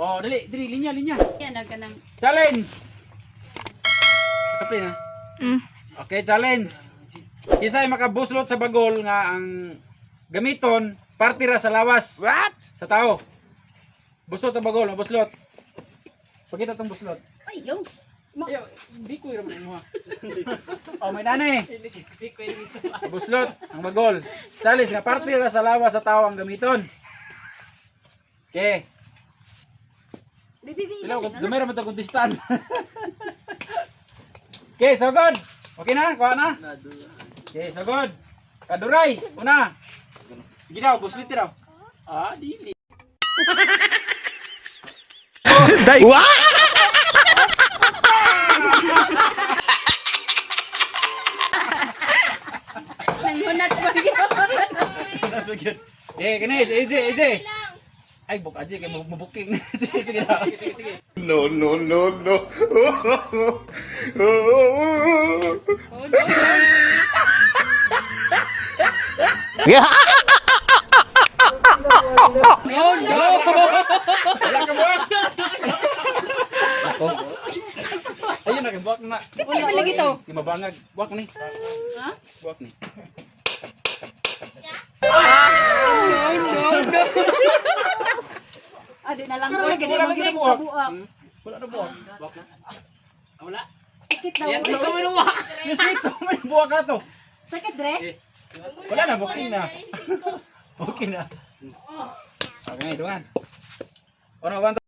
Oh, dali, linya. Yan na ganang. Challenge. Kape na. Mm. Okay, challenge. Kisay makabuslot sa bagol nga ang gamiton partira sa lawas. What? Sa tao. Buslot ang bagol, buslot. Pakita tong buslot. Ay, yo. Ayo, hindi ko ira mo. Oh, may nanay. Buslot ang bagol. Challenge nga partira sa lawas sa tao ang gamiton. Okay. Bibi. Sila, dumera mo ito kuntistan. Okay, so good. Okay na, kuha na. Okay, so good. Kaduray, una. Sige daw, buslit daw. Ah, dili. What? Nangunat pa yun. Eh, kinis, AJ. Ay, buk aja kay mabuking. Sige daw. Sige. No. Wala ka buwak. Ako. Ayun na, buwak na. Ano pa lagi to? Kimabangag. Buwak ni. Ha? Buwak ni. No. Adi na lang ko. Wala lagi na buwak. Buwak. Wala na buwak. Buwak na. Wala. Sakit daw. Yan, ikaw may buwak. Nisiko, may buwak ka to. Sakit, Dre? Wala na, booking na. Booking na. Okay, dungan. Ano,